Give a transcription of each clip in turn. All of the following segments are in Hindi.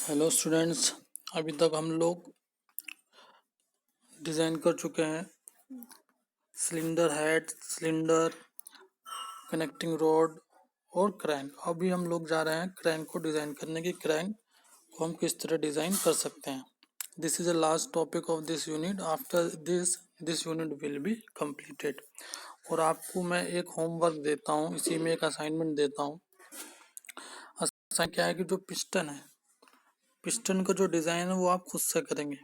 Hello students. अभी तक हम लोग डिज़ाइन कर चुके हैं cylinder head, cylinder, connecting road और क्रैंक। अभी हम लोग जा रहे हैं क्रैंक को डिज़ाइन करने की। क्रैंक को हम किस तरह डिज़ाइन कर सकते हैं। This is the last topic of this unit. After this unit will be completed. और आपको मैं एक होमवर्क देता हूँ, इसी में एक असाइनमेंट देता हूँ। असाइन क्या है कि जो पिस्टन है, पिस्टन का जो डिज़ाइन है वो आप खुद से करेंगे,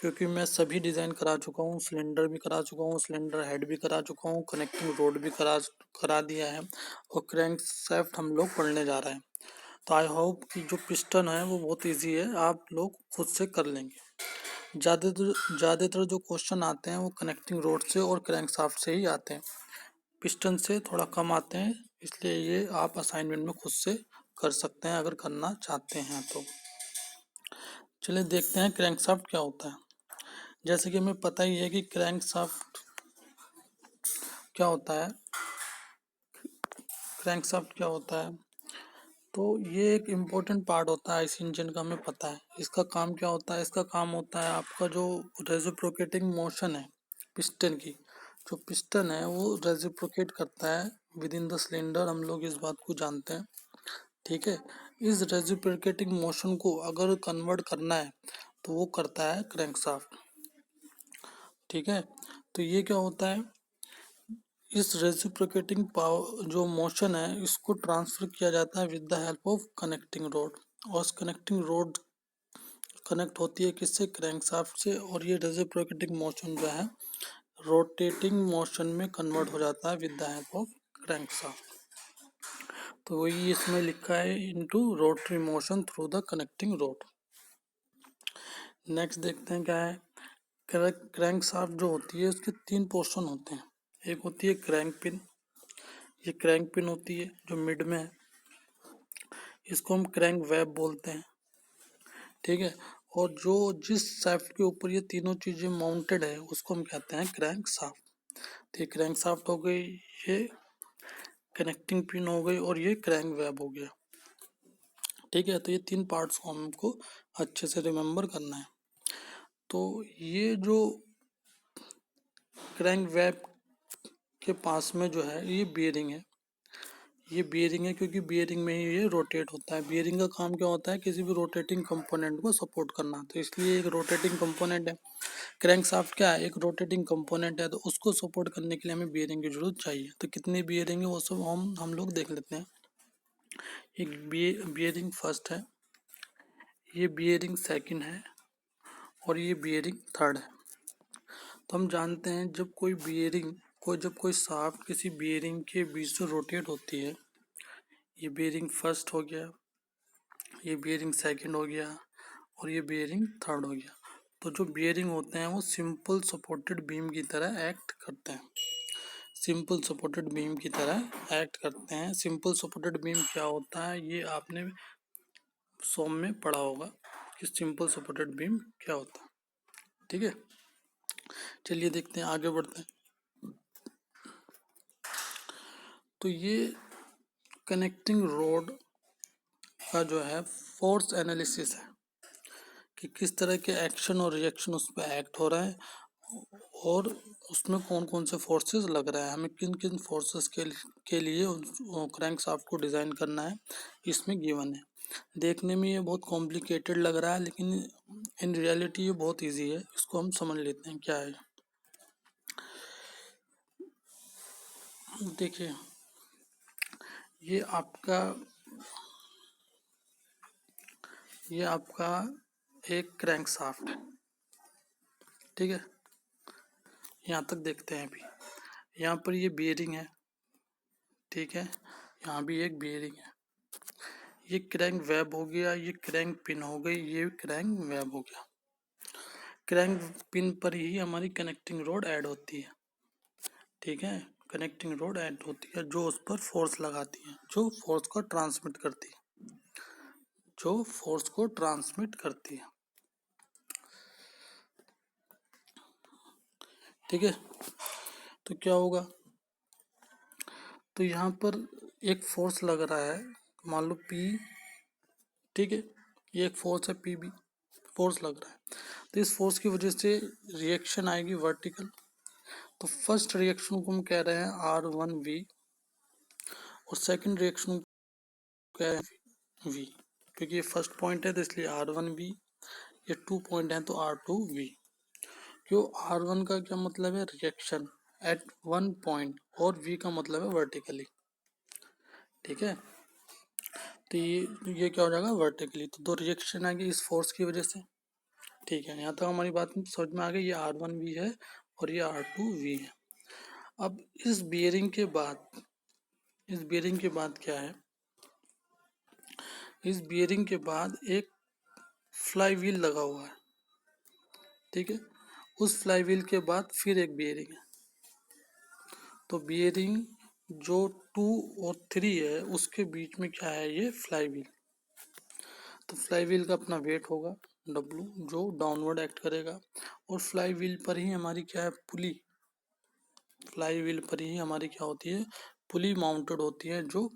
क्योंकि मैं सभी डिज़ाइन करा चुका हूँ। सिलेंडर भी करा चुका हूँ, सिलेंडर हेड भी करा चुका हूँ, कनेक्टिंग रोड भी करा दिया है और क्रैंक शाफ्ट हम लोग पढ़ने जा रहे हैं। तो आई होप कि जो पिस्टन है वो बहुत इजी है, आप लोग खुद से कर लेंगे। ज़्यादातर जो क्वेश्चन आते हैं वो कनेक्टिंग रोड से और क्रैंक शाफ्ट से ही आते हैं, पिस्टन से थोड़ा कम आते हैं। इसलिए ये आप असाइनमेंट में खुद से कर सकते हैं अगर करना चाहते हैं तो। चलिए देखते हैं क्रैंक शाफ्ट क्या होता है। जैसे कि हमें पता ही है कि क्रैंक शाफ्ट क्या होता है। क्रैंक शाफ्ट क्या होता है, तो ये एक इम्पोर्टेंट पार्ट होता है इस इंजन का, हमें पता है। इसका काम क्या होता है, इसका काम होता है आपका जो रेसिप्रोकेटिंग मोशन है पिस्टन की। जो पिस्टन है वो रेसिप्रोकेट करता है विद इन द सिलेंडर, हम लोग इस बात को जानते हैं। ठीक है, इस रेसिप्रोकेटिंग मोशन को अगर कन्वर्ट करना है तो वो करता है क्रैंक शाफ्ट। ठीक है, तो ये क्या होता है, इस रेसिप्रोकेटिंग पावर जो मोशन है इसको ट्रांसफर किया जाता है with the help of connecting road. और कनेक्टिंग रोड कनेक्ट होती है किससे, क्रैंकशाफ्ट से। और ये रेसिप्रोकेटिंग मोशन जो है रोटेटिंग मोशन में कन्वर्ट हो जाता है with the help of crankshaft. तो वही इसमें लिखा है into rotary motion through the connecting road. Next देखते हैं क्या है। क्रैंकशाफ्ट जो होती है उसके तीन पोर्शन होते हैं। एक होती है क्रैंक पिन, ये क्रैंक पिन होती है जो मिड में है, इसको हम क्रैंक वेब बोलते हैं। ठीक है, और जो जिस शाफ्ट के ऊपर ये तीनों चीजें माउंटेड है उसको हम कहते हैं क्रैंक शाफ्ट। तो ये क्रैंक शाफ्ट हो गई, ये कनेक्टिंग पिन हो गई और ये क्रैंक वेब हो गया। ठीक है, तो ये तीन पार्ट्स को हमको अच्छे से रिमेम्बर करना है। तो ये जो क्रैंक वेब के पास में जो है ये बियरिंग है, ये बियरिंग है क्योंकि बियरिंग में ही ये रोटेट होता है। बियरिंग का काम क्या होता है, किसी भी रोटेटिंग कंपोनेंट को सपोर्ट करना, तो इसलिए एक रोटेटिंग कंपोनेंट है। क्रैंकशाफ्ट क्या है, एक रोटेटिंग कंपोनेंट है, तो उसको सपोर्ट करने के लिए हमें बियरिंग की जरूरत चाहिए। तो कितनी बियरिंग है वो सब हम लोग देख लेते हैं। एक बियरिंग फर्स्ट है, ये बियरिंग सेकंड है और ये बियरिंग थर्ड है। तो हम जानते हैं जब कोई शाफ्ट किसी बियरिंग के बीच से रोटेट होती है, ये बियरिंग फर्स्ट हो गया, ये बियरिंग सेकंड हो गया और ये बियरिंग थर्ड हो गया। तो जो बियरिंग होते हैं वो सिंपल सपोर्टेड बीम की तरह एक्ट करते हैं, सिंपल सपोर्टेड बीम की तरह एक्ट करते हैं। सिंपल सपोर्टेड बीम क्या होता है ये आपने सॉम में पढ़ा होगा कि सिंपल सपोर्टेड बीम क्या होता है। ठीक है, चलिए देखते हैं, आगे बढ़ते हैं। तो ये कनेक्टिंग रोड का जो है फोर्स एनालिसिस है कि किस तरह के एक्शन और रिएक्शन उस पर एक्ट हो रहा है और उसमें कौन कौन से फोर्सेस लग रहा है, हमें किन किन फोर्सेस के लिए क्रैंक शाफ्ट को डिज़ाइन करना है, इसमें गिवन है। देखने में ये बहुत कॉम्प्लिकेटेड लग रहा है लेकिन इन रियलिटी ये बहुत इजी है। इसको हम समझ लेते हैं क्या है। देखिए, ये आपका ये आपका एक क्रैंक शाफ्ट है। ठीक है, यहाँ तक देखते हैं। अभी यहाँ पर ये बियरिंग है, ठीक है, यहाँ भी एक बियरिंग है। ये क्रैंक वेब हो गया, ये क्रैंक पिन हो गई, ये क्रैंक वेब हो गया। क्रैंक पिन पर ही हमारी कनेक्टिंग रोड ऐड होती है। ठीक है, कनेक्टिंग रोड ऐड होती है जो उस पर फोर्स लगाती है, जो फोर्स को ट्रांसमिट करती है, जो फोर्स को ट्रांसमिट करती है। ठीक है, तो क्या होगा, तो यहाँ पर एक फोर्स लग रहा है, मान लो P। ठीक है, ये एक फोर्स है पी बी, फोर्स लग रहा है। तो इस फोर्स की वजह से रिएक्शन आएगी वर्टिकल। तो फर्स्ट रिएक्शन को हम कह रहे हैं R1V और सेकंड रिएक्शन को कह रहे हैं V, क्योंकि ये फर्स्ट पॉइंट है तो इसलिए R1V, ये 2 पॉइंट हैं तो R2V। क्यों? R1 का क्या मतलब है? रिएक्शन एट वन पॉइंट, और V का मतलब है वर्टिकली। ठीक है, तो ये क्या हो जाएगा? वर्टिकली। तो दो रिएक्शन आएगी इस फोर्स की वजह से। ठीक है, यहाँ तक हमारी बात समझ में आ गई। ये R1V है और ये R2V है। अब इस बियरिंग के बाद क्या है? इस बियरिंग के बाद एक फ्लाई व्हील लगा हुआ है। ठीक है, उस फ्लाई व्हील के बाद फिर एक बियरिंग है। तो बियरिंग जो 2 और 3 है उसके बीच में क्या है? ये फ्लाई व्हील। तो फ्लाई व्हील का अपना वेट होगा W, जो डाउनवर्ड एक्ट करेगा। और फ्लाई व्हील पर ही हमारी क्या है? पुली। फ्लाई व्हील पर ही हमारी क्या होती है? पुली माउंटेड होती है, जो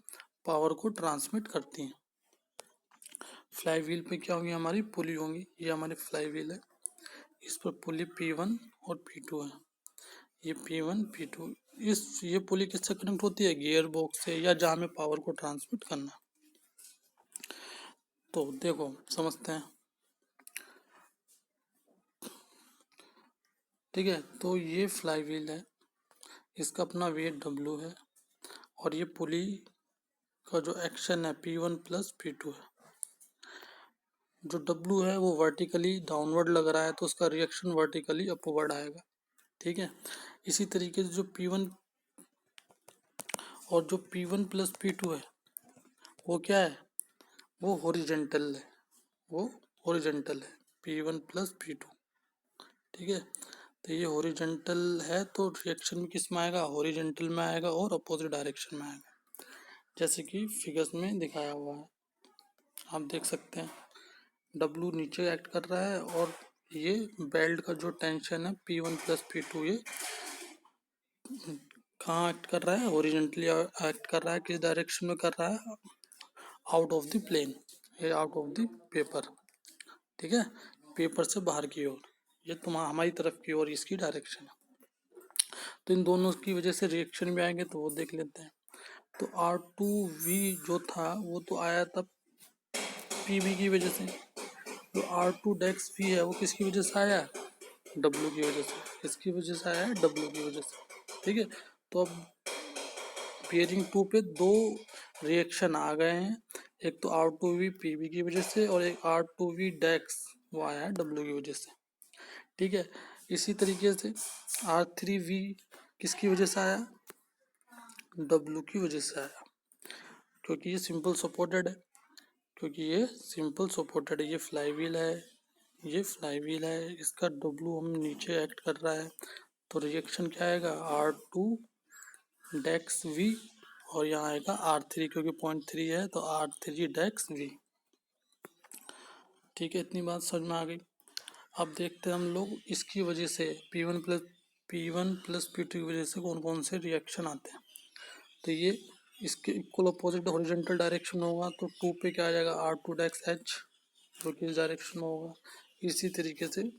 पावर को ट्रांसमिट करती है। फ्लाई व्हील पे क्या होगी? हमारी पुली होंगी। ये हमारी फ्लाई व्हील है, इस पर पुली P1 और P2 है। ये P1 P2, ये पुली किससे कनेक्ट होती है? गियर बॉक्स से, या जहाँ में पावर को ट्रांसमिट करना। तो देखो समझते हैं। ठीक है, तो ये फ्लाई व्हील है, इसका अपना वेट W है, और ये पुली का जो एक्शन है P1 प्लस P2 है। जो W है वो वर्टिकली डाउनवर्ड लग रहा है, तो उसका रिएक्शन वर्टिकली अपवर्ड आएगा। ठीक है, इसी तरीके से जो P1 और जो P1 प्लस P2 है वो क्या है? वो हॉरिजेंटल है, वो हॉरिजेंटल है P1 प्लस P2। ठीक है, तो ये हॉरिजेंटल है तो रिएक्शन में किस में आएगा? हॉरिजेंटल में आएगा और अपोजिट डायरेक्शन में आएगा, जैसे कि फिगर्स में दिखाया हुआ है। आप देख सकते हैं W नीचे एक्ट कर रहा है, और ये बेल्ट का जो टेंशन है P1 प्लस P2, ये कहाँ एक्ट कर रहा है? हॉरिजेंटली एक्ट कर रहा है। किस डायरेक्शन में कर रहा है? आउट ऑफ द प्लेन, ये आउट ऑफ द पेपर। ठीक है, पेपर से बाहर की ओर, ये तुम्हारा हमारी तरफ की ओर इसकी डायरेक्शन है। तो इन दोनों की वजह से रिएक्शन भी आएंगे, तो वो देख लेते हैं। तो R2V जो था वो तो आया था PV की वजह से। जो R2 डेक्स V है वो किसकी वजह से आया? W की वजह से। किसकी वजह से आया है? W की वजह से। ठीक है, तो अब बियरिंग 2 पे दो रिएक्शन आ गए हैं। एक तो R2V PV की वजह से, और एक R2V डेक्स वो आया है W की वजह से। ठीक है, इसी तरीके से R3V किसकी वजह से आया? W की वजह से आया, क्योंकि ये सिंपल सपोर्टेड है। ये फ्लाई व्हील है, इसका W हम नीचे एक्ट कर रहा है, तो रिएक्शन क्या आएगा? R2 डेक्स V, और यहाँ आएगा R3, क्योंकि 0.3 है तो R3 डेक्स V। ठीक है, इतनी बात समझ में आ गई। अब देखते हैं हम लोग इसकी वजह से P1 प्लस P2 की वजह से कौन कौन से रिएक्शन आते हैं। तो ये इसके इक्वल अपोजिट हॉरिजॉन्टल डायरेक्शन होगा, तो 2 पे क्या आ जाएगा? R2 डेक्स H, जो कि इस डायरेक्शन में होगा। इसी तरीके से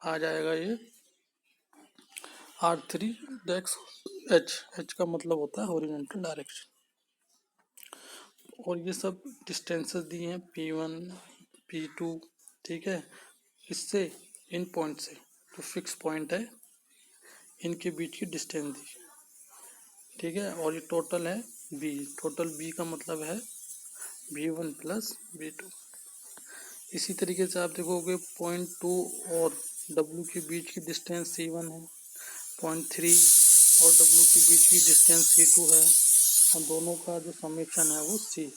आ जाएगा ये R3 डेक्स H का मतलब होता है हॉरिजॉन्टल डायरेक्शन। और ये सब डिस्टेंसेस दिए हैं P1 P2। ठीक है, इससे इन पॉइंट से जो फिक्स पॉइंट है इनके बीच की डिस्टेंस दी। ठीक है, और ये टोटल है B। टोटल B का मतलब है V1 प्लस V2। इसी तरीके से आप देखोगे 0.2 और W के बीच की डिस्टेंस C1 है, 0.3 और W के बीच की डिस्टेंस C2 है, और दोनों का जो समेशन है वो C।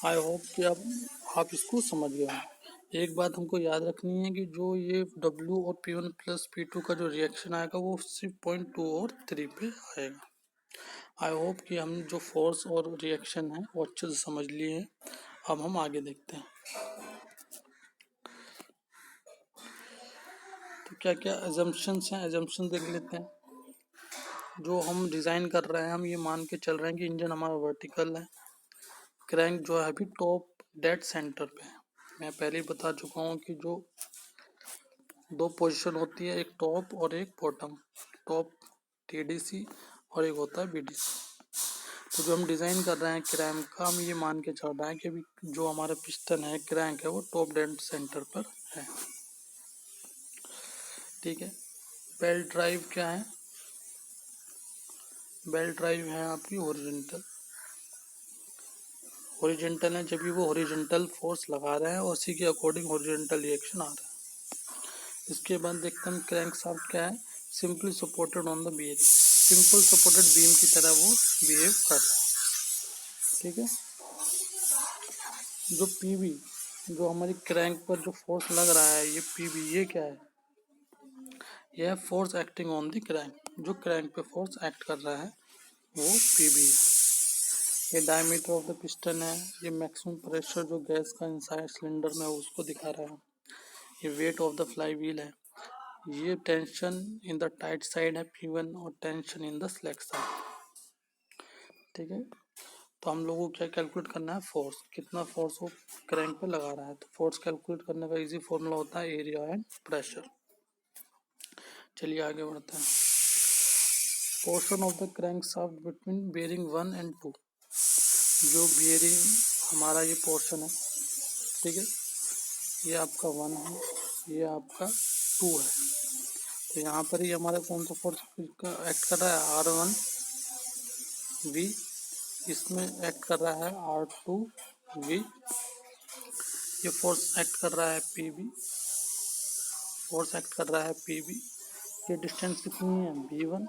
आई होप कि आप इसको समझ गए हैं। एक बात हमको याद रखनी है कि जो ये W और P1 प्लस P2 का जो रिएक्शन आएगा वो सिर्फ 0.2 और 3 पे आएगा। आई होप कि हम जो फोर्स और रिएक्शन है वो अच्छे से समझ लिए हैं। अब हम आगे देखते हैं। तो क्या क्या एजम्पशंस हैं, एजम्पशन देख लेते हैं। जो हम डिज़ाइन कर रहे हैं, हम ये मान के चल रहे हैं कि इंजन हमारा वर्टिकल है, क्रैंक जो है अभी टॉप डेड सेंटर पे है। मैं पहले ही बता चुका हूँ कि जो दो पोजीशन होती है, एक टॉप और एक बॉटम। टॉप टीडीसी और एक होता है बीडीसी। तो जो हम डिज़ाइन कर रहे हैं क्रैंक का, हम ये मान के चल रहे हैं कि अभी जो हमारा पिस्टन है, क्रैंक है, वो टॉप डेड सेंटर पर है। ठीक है। बेल्ट ड्राइव क्या है? बेल्ट ड्राइव है आपकी हॉरिजॉन्टल। हॉरिजॉन्टल है जब भी वो हॉरिजॉन्टल फोर्स लगा रहे हैं और उसी के अकॉर्डिंग हॉरिजॉन्टल रिएक्शन आ रहा है। इसके बाद देखते हैं क्रैंक शाफ्ट क्या है? Simply supported on the beam. Simple supported beam की तरह वो बिहेव कर रहा है। ठीक है। जो पीबी, जो हमारी क्रैंक पर जो फोर्स लग रहा है, ये पीबी, ये क्या है? यह force acting on the crank. जो क्रैंक पे फोर्स एक्ट कर रहा है वो पीबी है। ये डायमीटर ऑफ द पिस्टन है। ये मैक्सिमम प्रेशर जो गैस का इनसाइड सिलेंडर में है उसको दिखा रहा है। ये weight of the fly wheel है। ये tension in the tight side है P1 और tension in the slack side. ठीक है। तो हम लोगों को क्या कैलकुलेट करना है? फोर्स। कितना फोर्स वो क्रैंक पे लगा रहा है। तो फोर्स कैलकुलेट करने का इजी फॉर्मूला होता है एरिया एंड प्रेशर। चलिए आगे बढ़ते हैं। Portion of the crank shaft between bearing 1 and 2। जो बेयरिंग हमारा ये पोर्शन है, ठीक है, ये आपका 1 है, ये आपका 2 है। तो यहाँ पर ही हमारा कौन सा फोर्स एक्ट कर रहा है? R1V। इसमें एक्ट कर रहा है R2V। ये फोर्स एक्ट कर रहा है PB। फोर्स एक्ट कर रहा है PB। ये डिस्टेंस कितनी है? B1।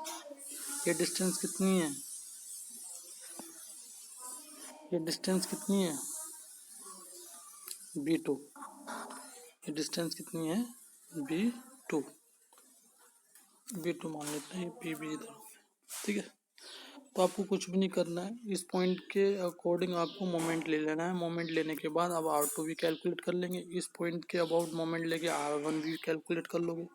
ये डिस्टेंस कितनी है? ये डिस्टेंस कितनी है? B2। ये डिस्टेंस कितनी है? B2। B2 मान लेते हैं, PB इधर। ठीक है। तो आपको कुछ भी नहीं करना है, इस पॉइंट के अकॉर्डिंग आपको मोमेंट ले लेना है। मोमेंट लेने के बाद अब R2 भी कैलकुलेट कर लेंगे। इस पॉइंट के अबाउट मोमेंट लेके R1 भी कैलकुलेट कर लोगे।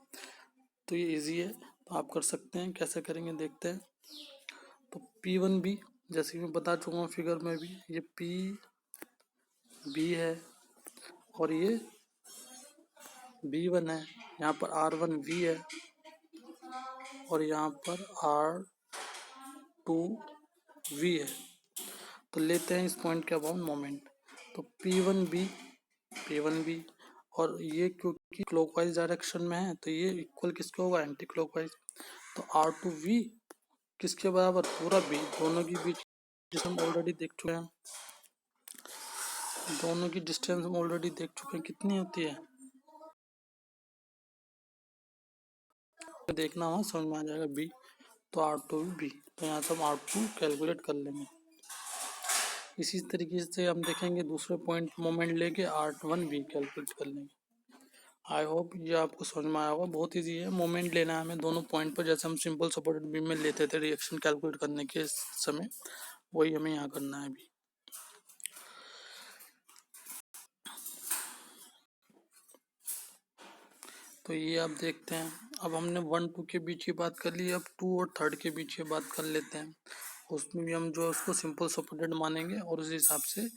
तो ये इजी है, तो आप कर सकते हैं। कैसे करेंगे देखते हैं। तो P1B जैसे कि मैं बता चुका हूँ फिगर में भी, ये PB है और ये B1 है। यहाँ पर R1V है और यहाँ पर R2V है। तो लेते हैं इस पॉइंट के अबाउट मोमेंट। तो P1B और ये क्योंकि क्लॉकवाइज डायरेक्शन में है तो ये इक्वल किसके होगा? Anti clockwise. तो R2V किसके बराबर? पूरा B। दोनों की बीच जिसे हम ऑलरेडी देख चुके हैं, दोनों की डिस्टेंस हम ऑलरेडी देख चुके हैं कितनी होती है। देखना हो समझ में आ जाएगा B। तो R2B, तो यहाँ से हम R2 कैलकुलेट कर लेंगे। इसी तरीके से हम देखेंगे दूसरे पॉइंट मोमेंट लेके R1B कैलकुलेट कर लेंगे। आई होप ये आपको समझ में आया होगा। बहुत ईजी है। मोमेंट लेना है हमें दोनों पॉइंट पर, जैसे हम सिंपल सपोर्टेड बीम में लेते थे रिएक्शन कैलकुलेट करने के समय, वही हमें यहाँ करना है अभी। तो ये आप देखते हैं। अब हमने 1-2 के बीच की बात कर ली, अब 2 और 3 के बीच की बात कर लेते हैं। उसमें भी हम जो उसको सिंपल सपोर्टेड मानेंगे और उस हिसाब से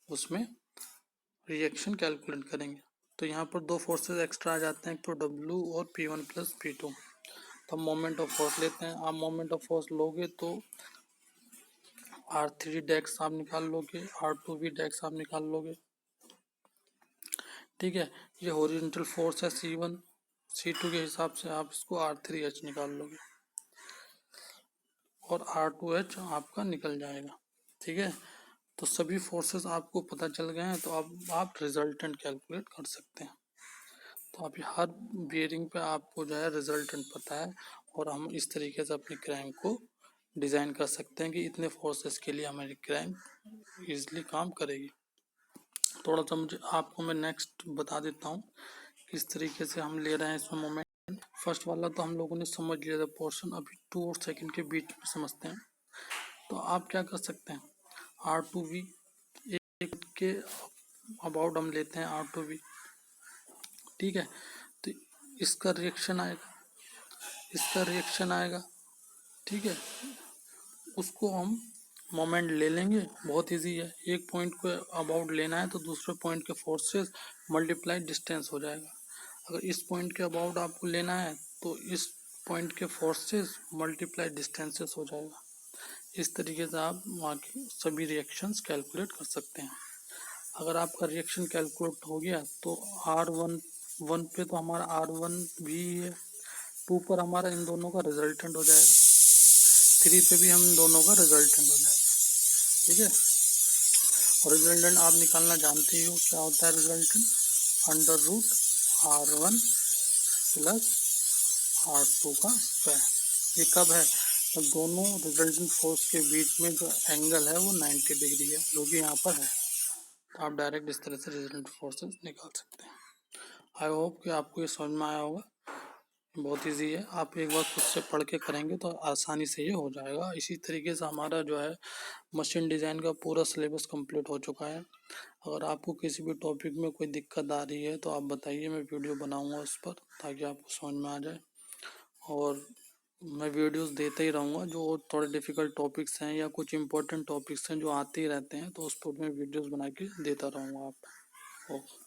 उसमें रिएक्शन कैलकुलेट करेंगे। तो यहाँ पर दो फोर्सेस एक्स्ट्रा आ जाते हैं, एक तो W और P1 प्लस P2। तो हम मोमेंट ऑफ फोर्स लेते हैं। आप मोमेंट ऑफ फोर्स लोगे तो R3 डेक्स आप निकाल लोगे, R2 भी डेक्स आप निकाल लोगे। ठीक है। ये हॉरिजॉन्टल फोर्स है C1, C2 के हिसाब से आप इसको R3H निकाल लोगे और R2H आपका निकल जाएगा। ठीक है। तो सभी फोर्सेस आपको पता चल गए हैं, तो अब आप रिजल्टेंट कैलकुलेट कर सकते हैं। तो अभी हर बियरिंग पे आपको जो है रिजल्टेंट पता है और हम इस तरीके से अपनी क्रैंक को डिज़ाइन कर सकते हैं कि इतने फोर्सेस के लिए हमारी क्रैंक इजीली काम करेगी। थोड़ा सा मुझे आपको मैं नेक्स्ट बता देता हूँ किस तरीके से हम ले रहे हैं इसमें मोमेंट। फर्स्ट वाला तो हम लोगों ने समझ लिया था पोर्शन, अभी 2 और सेकंड के बीच में समझते हैं। तो आप क्या कर सकते हैं? R2V एक के अबाउट हम लेते हैं R2V। ठीक है। तो इसका रिएक्शन आएगा, इसका रिएक्शन आएगा। ठीक है। उसको हम मोमेंट ले लेंगे, बहुत इजी है। एक पॉइंट को अबाउट लेना है तो दूसरे पॉइंट के फोर्सेस मल्टीप्लाई डिस्टेंस हो जाएगा। अगर इस पॉइंट के अबाउट आपको लेना है तो इस पॉइंट के फोर्सेस मल्टीप्लाई डिस्टेंसेस हो जाएगा। इस तरीके से आप वहाँ की सभी रिएक्शंस कैलकुलेट कर सकते हैं। अगर आपका रिएक्शन कैलकुलेट हो गया तो R1 पे तो हमारा R1 भी है, 2 पर हमारा इन दोनों का रिजल्टेंट हो जाएगा, 3 पे भी हम दोनों का रिजल्टेंट हो जाएगा। ठीक है, और रिजल्टेंट आप निकालना जानते ही हो क्या होता है रिजल्टेंट, √R1 प्लस R2 का स्क्वायर। ये कब है, जब दोनों रिजल्टेंट फोर्स के बीच में जो एंगल है वो 90 डिग्री है, जो कि यहाँ पर है। तो आप डायरेक्ट इस तरह से रिजल्टेंट फोर्सेस निकाल सकते हैं। आई होप कि आपको ये समझ में आया होगा। बहुत इजी है, आप एक बार खुद से पढ़ के करेंगे तो आसानी से ये हो जाएगा। इसी तरीके से हमारा जो है मशीन डिज़ाइन का पूरा सिलेबस कंप्लीट हो चुका है। अगर आपको किसी भी टॉपिक में कोई दिक्कत आ रही है तो आप बताइए, मैं वीडियो बनाऊंगा उस पर ताकि आपको समझ में आ जाए। और मैं वीडियोस देते ही रहूँगा, जो थोड़े डिफ़िकल्ट टॉपिक्स हैं या कुछ इंपॉर्टेंट टॉपिक्स हैं जो आते ही रहते हैं तो उस पर मैं वीडियोस बना के देता रहूँगा आप। ओके।